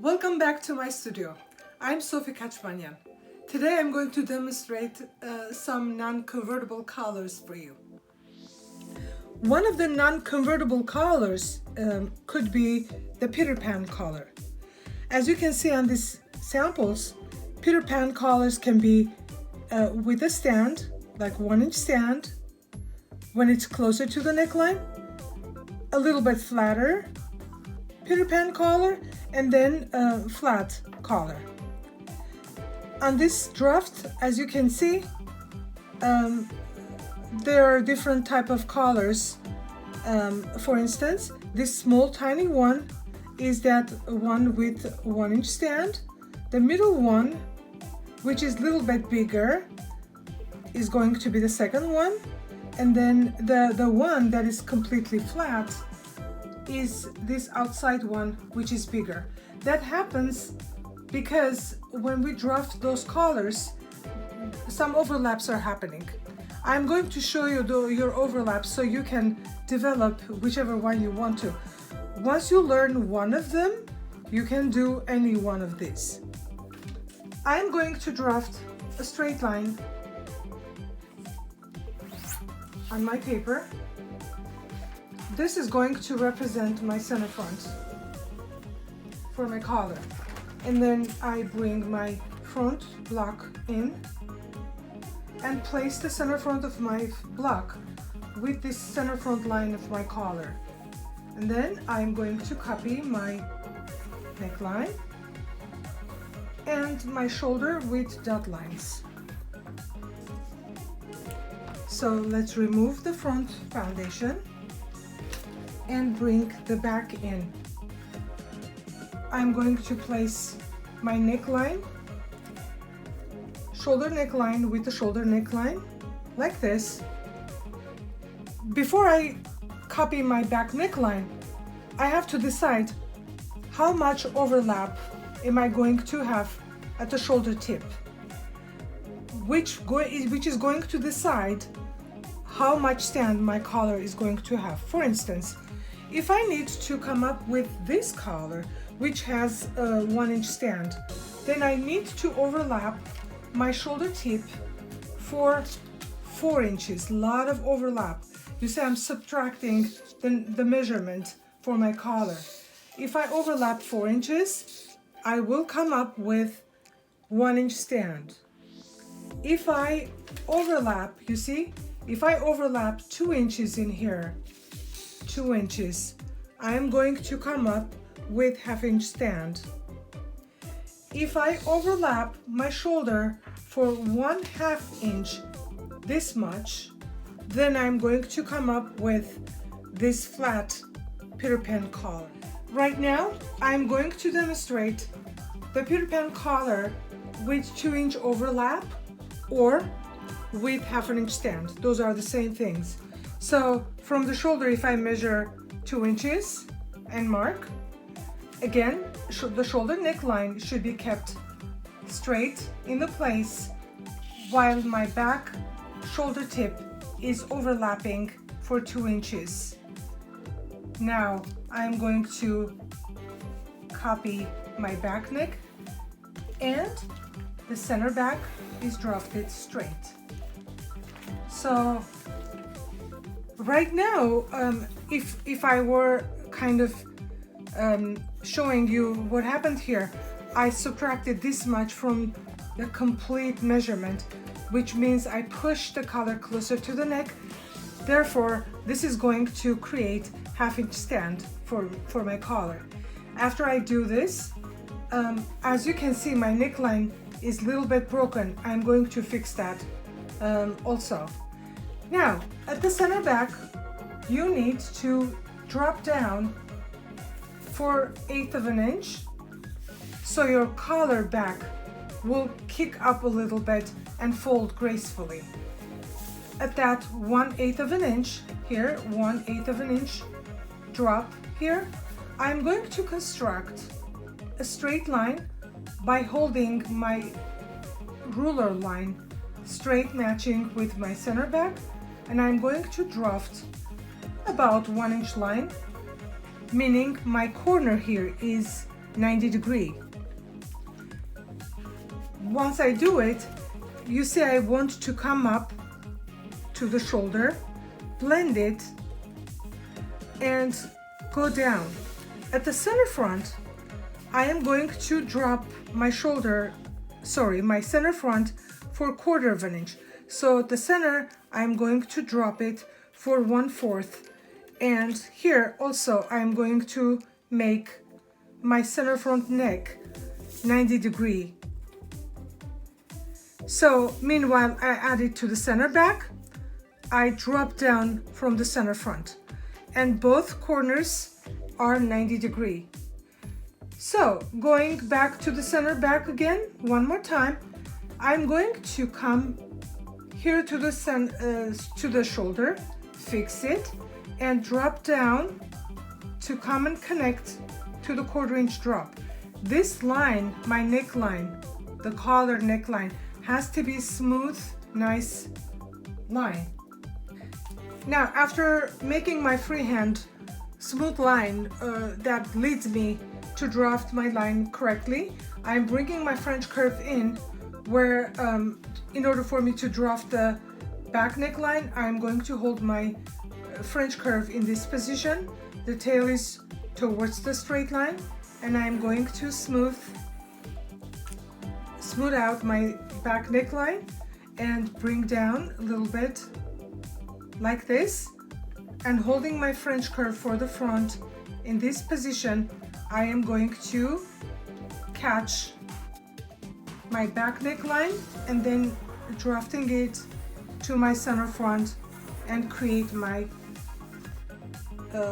Welcome back to my studio. I'm Sofi. Today I'm going to demonstrate some non-convertible collars for you. One of the non-convertible collars could be the Peter Pan collar. As you can see on these samples, Peter Pan collars can be with a stand, like 1-inch stand, when it's closer to the neckline, a little bit flatter Peter Pan collar, and then a flat collar. On this draft, as you can see, there are different type of collars. For instance, this small tiny one is that one with 1-inch stand. The middle one, which is a little bit bigger, is going to be the second one, and then the one that is completely flat is this outside one, which is bigger. That happens because when we draft those collars, some overlaps are happening. I'm going to show you your overlaps so you can develop whichever one you want to. Once you learn one of them, you can do any one of these. I'm going to draft a straight line on my paper. This is going to represent my center front for my collar. And then I bring my front block in and place the center front of my block with this center front line of my collar. And then I'm going to copy my neckline and my shoulder with dot lines. So let's remove the front foundation and bring the back in. I'm going to place my neckline, shoulder neckline with the shoulder neckline, like this. Before I copy my back neckline, I have to decide how much overlap am I going to have at the shoulder tip, which is going to decide how much stand my collar is going to have. For instance, if I need to come up with this collar, which has a 1-inch stand, then I need to overlap my shoulder tip for 4 inches. A lot of overlap. You see, I'm subtracting the measurement for my collar. If I overlap 4 inches, I will come up with 1-inch stand. If I overlap, you see, if I overlap 2 inches in here, 2 inches, I am going to come up with 1/2-inch stand. If I overlap my shoulder for 1/2 inch, this much, then I'm going to come up with this flat Peter Pan collar. Right now, I'm going to demonstrate the Peter Pan collar with 2-inch overlap or with 1/2-inch stand. Those are the same things. So from the shoulder, if I measure 2 inches and mark, again, the shoulder neckline should be kept straight in the place while my back shoulder tip is overlapping for 2 inches. Now I'm going to copy my back neck, and the center back is drafted straight. So right now, if I were kind of showing you what happened here, I subtracted this much from the complete measurement, which means I pushed the collar closer to the neck. Therefore, this is going to create 1/2-inch stand for my collar. After I do this, as you can see, my neckline is a little bit broken. I'm going to fix that also. Now, at the center back, you need to drop down for 1/8 of an inch, so your collar back will kick up a little bit and fold gracefully. At that 1/8 of an inch here, 1/8 of an inch drop here, I'm going to construct a straight line by holding my ruler line straight, matching with my center back, and I'm going to draft about 1-inch line, meaning my corner here is 90 degree. Once I do it, you see I want to come up to the shoulder, blend it, and go down. At the center front, I am going to drop my my center front for 1/4 of an inch. So at the center, I'm going to drop it for 1/4. And here also, I'm going to make my center front neck 90 degree. So meanwhile, I add it to the center back. I drop down from the center front, and both corners are 90 degree. So going back to the center back again, one more time, I'm going to come here to the shoulder, fix it, and drop down to come and connect to the 1/4 inch drop. This line, my neckline, the collar neckline, has to be smooth, nice line. Now, after making my freehand smooth line that leads me to draft my line correctly, I'm bringing my French curve in where, in order for me to draft the back neckline, I'm going to hold my French curve in this position. The tail is towards the straight line, and I'm going to smooth out my back neckline and bring down a little bit like this, and holding my French curve for the front in this position, I am going to catch my back neckline and then drafting it to my center front and create my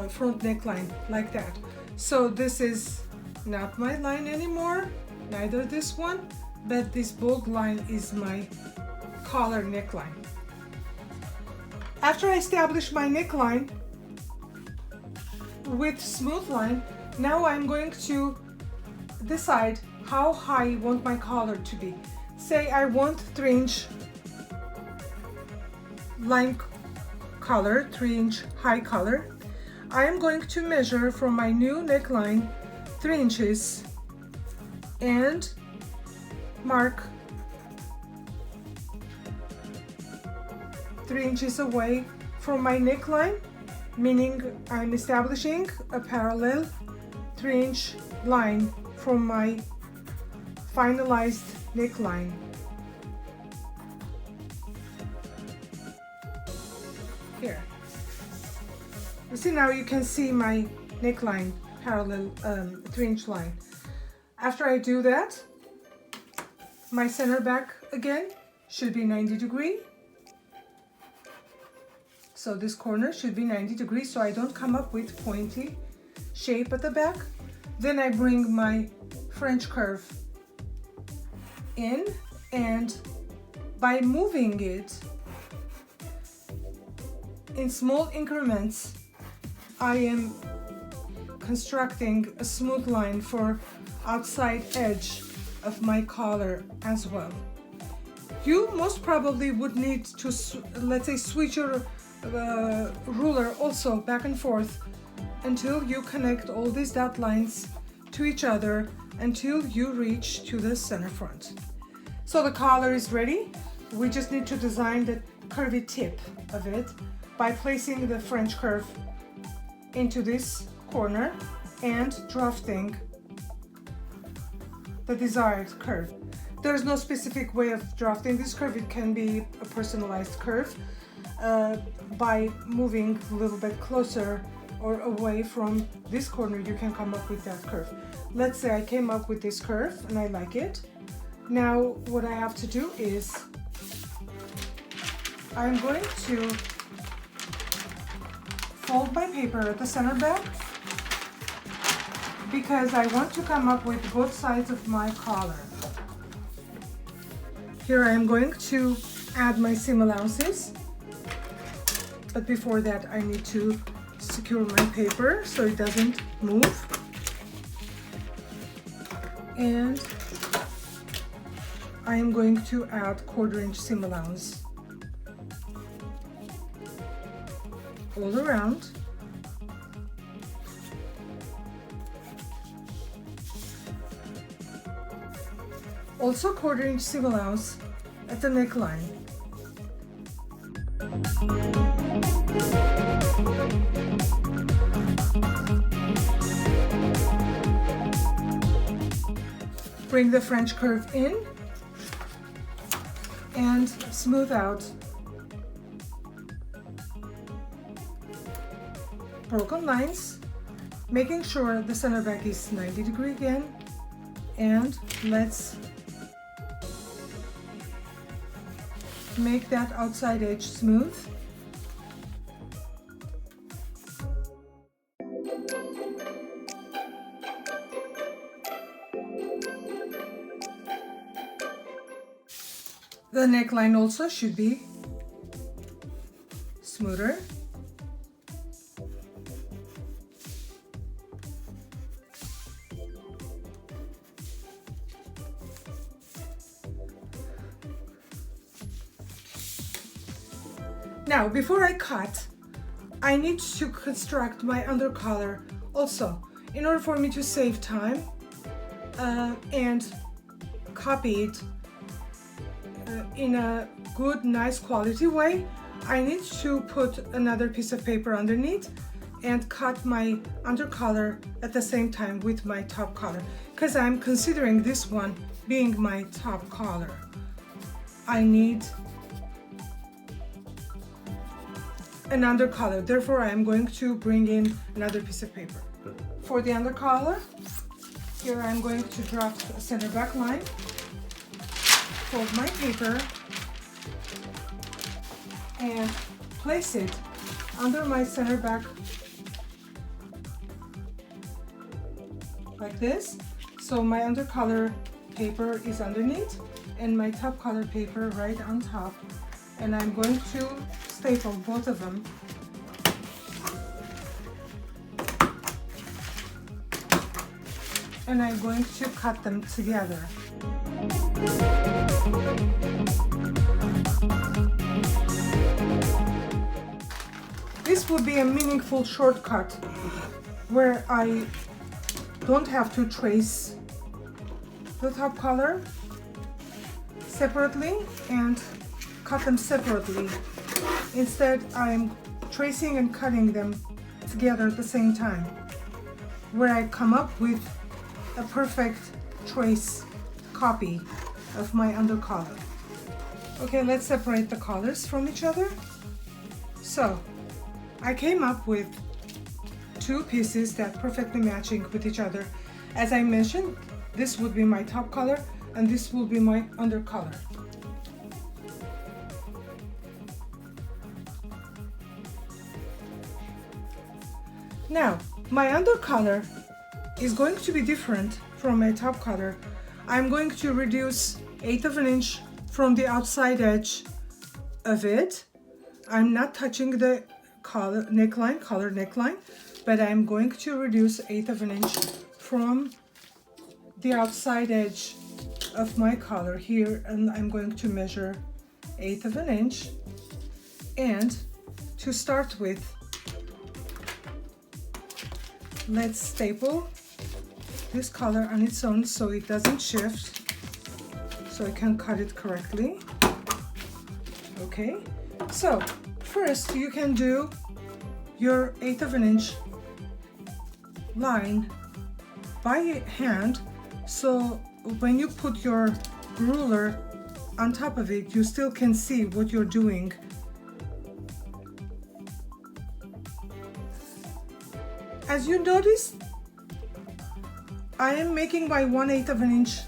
front neckline like that. So this is not my line anymore, neither this one, but this bold line is my collar neckline. After I establish my neckline with smooth line, now I'm going to decide how high I want my collar to be. Say I want 3-inch line collar, 3-inch high collar. I am going to measure from my new neckline 3 inches and mark 3 inches away from my neckline, meaning I'm establishing a parallel 3-inch line from my finalized neckline. Here. You see, now you can see my neckline parallel 3-inch line. After I do that, my center back again should be 90 degree. So this corner should be 90 degrees so I don't come up with pointy shape at the back. Then I bring my French curve in, and by moving it in small increments, I am constructing a smooth line for outside edge of my collar as well. You most probably would need to, let's say, switch your ruler also back and forth until you connect all these dot lines to each other until you reach to the center front. So the collar is ready. We just need to design the curvy tip of it by placing the French curve into this corner and drafting the desired curve. There's no specific way of drafting this curve. It can be a personalized curve by moving a little bit closer or away from this corner. You can come up with that curve. Let's say I came up with this curve and I like it. Now what I have to do is I'm going to fold my paper at the center back because I want to come up with both sides of my collar. Here I am going to add my seam allowances, but before that I need to secure my paper so it doesn't move. And I am going to add 1/4 inch seam allowance all around. Also 1/4 inch seam allowance at the neckline. Bring the French curve in and smooth out broken lines, making sure the center back is 90 degrees again, and let's make that outside edge smooth. The neckline also should be smoother. Now, before I cut, I need to construct my undercollar also. In order for me to save time and copy it in a good, nice quality way, I need to put another piece of paper underneath and cut my undercollar at the same time with my top collar, because I'm considering this one being my top collar. I need an undercollar, therefore I am going to bring in another piece of paper. For the undercollar, here I'm going to draft a center back line, fold my paper, and place it under my center back like this. So my undercollar paper is underneath and my top collar paper right on top, and I'm going to staple both of them. And I'm going to cut them together. This would be a meaningful shortcut where I don't have to trace the top collar separately and cut them separately. Instead, I'm tracing and cutting them together at the same time, where I come up with a perfect trace copy of my undercollar. Okay, let's separate the collars from each other. So, I came up with two pieces that are perfectly matching with each other. As I mentioned, this would be my top collar and this will be my undercollar. Now, my undercollar is going to be different from my top collar. I'm going to reduce 1/8 of an inch from the outside edge of it. I'm not touching the collar neckline, but I'm going to reduce 1/8 of an inch from the outside edge of my collar here, and I'm going to measure 1/8 of an inch. And to start with, let's staple this collar on its own so it doesn't shift, so I can cut it correctly. Okay, so first you can do your 1/8 of an inch line by hand, so when you put your ruler on top of it, you still can see what you're doing. As you notice, I am making my 1/8 of an inch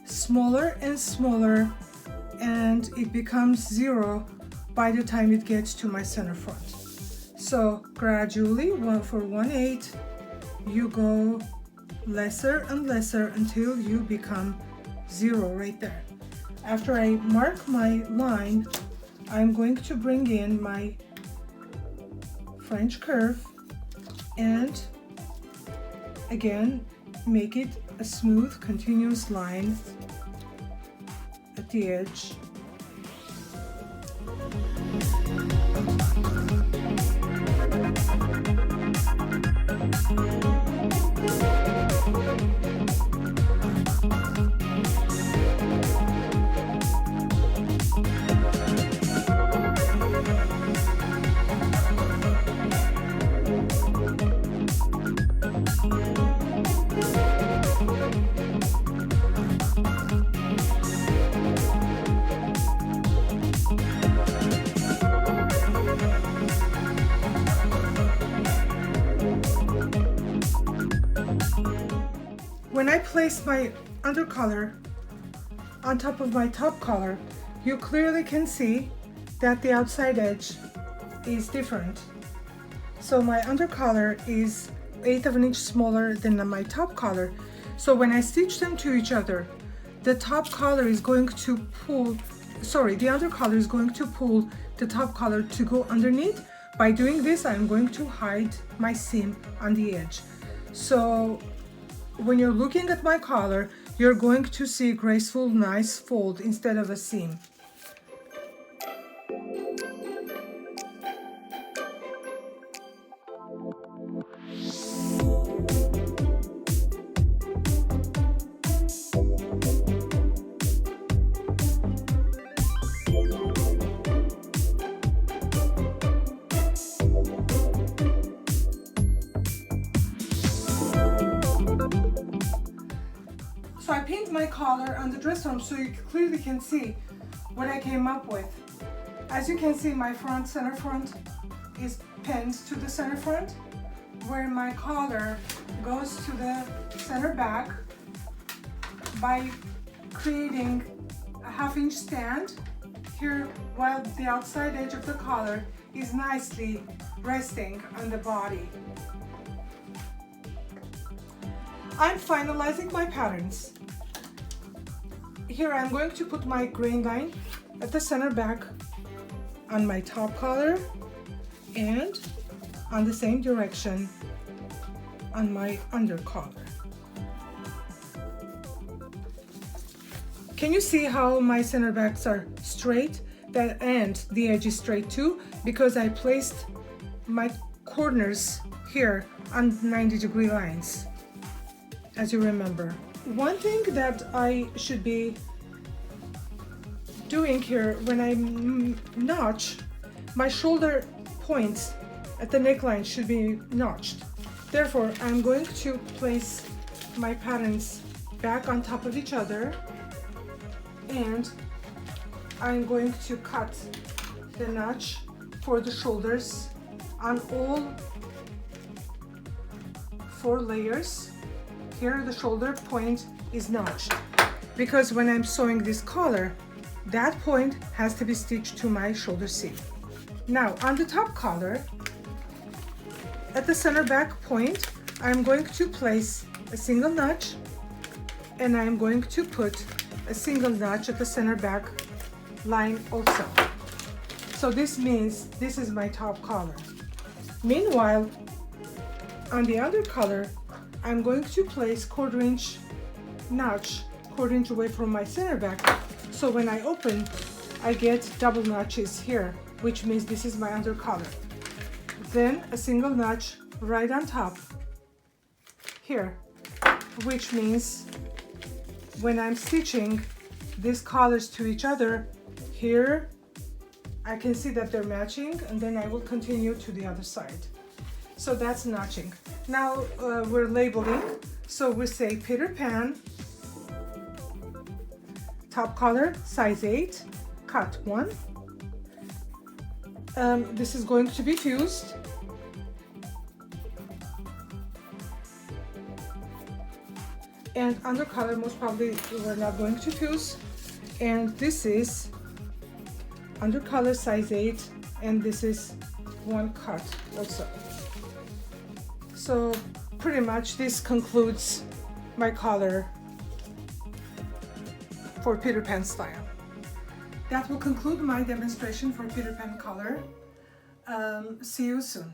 smaller and smaller, and it becomes 0 by the time it gets to my center front. So gradually, for 1/8, you go lesser and lesser until you become 0 right there. After I mark my line, I'm going to bring in my French curve and again make it a smooth continuous line at the edge. when I place my undercolor on top of my top color, you clearly can see that the outside edge is different. So my undercolor is 1/8 of an inch smaller than my top color. So when I stitch them to each other, the top color is going to pull, the undercolor is going to pull the top color to go underneath. By doing this, I'm going to hide my seam on the edge. So when you're looking at my collar, you're going to see a graceful, nice fold instead of a seam. So I pinned my collar on the dress arm so you clearly can see what I came up with. As you can see, my center front is pinned to the center front, where my collar goes to the center back by creating a 1/2 inch stand here, while the outside edge of the collar is nicely resting on the body. I'm finalizing my patterns. Here I'm going to put my grain line at the center back on my top collar and on the same direction on my under collar. Can you see how my center backs are straight? And the edge is straight too, because I placed my corners here on 90-degree lines, as you remember. One thing that I should be doing here when I notch, my shoulder points at the neckline should be notched. Therefore, I'm going to place my patterns back on top of each other, and I'm going to cut the notch for the shoulders on all 4 layers. Here the shoulder point is notched because when I'm sewing this collar, that point has to be stitched to my shoulder seam. Now on the top collar, at the center back point, I'm going to place a single notch, and I'm going to put a single notch at the center back line also. So this means this is my top collar. Meanwhile, on the under collar, I'm going to place 1/4 inch notch, 1/4 inch away from my center back. So when I open, I get double notches here, which means this is my under collar. Then a single notch right on top here, which means when I'm stitching these collars to each other, here I can see that they're matching, and then I will continue to the other side. So that's notching. Now we're labeling, so we say Peter Pan, top collar, size 8, cut 1. This is going to be fused. And under collar, most probably we're not going to fuse. And this is under collar, size 8, and this is 1 cut also. So pretty much this concludes my collar for Peter Pan style. That will conclude my demonstration for Peter Pan collar. See you soon.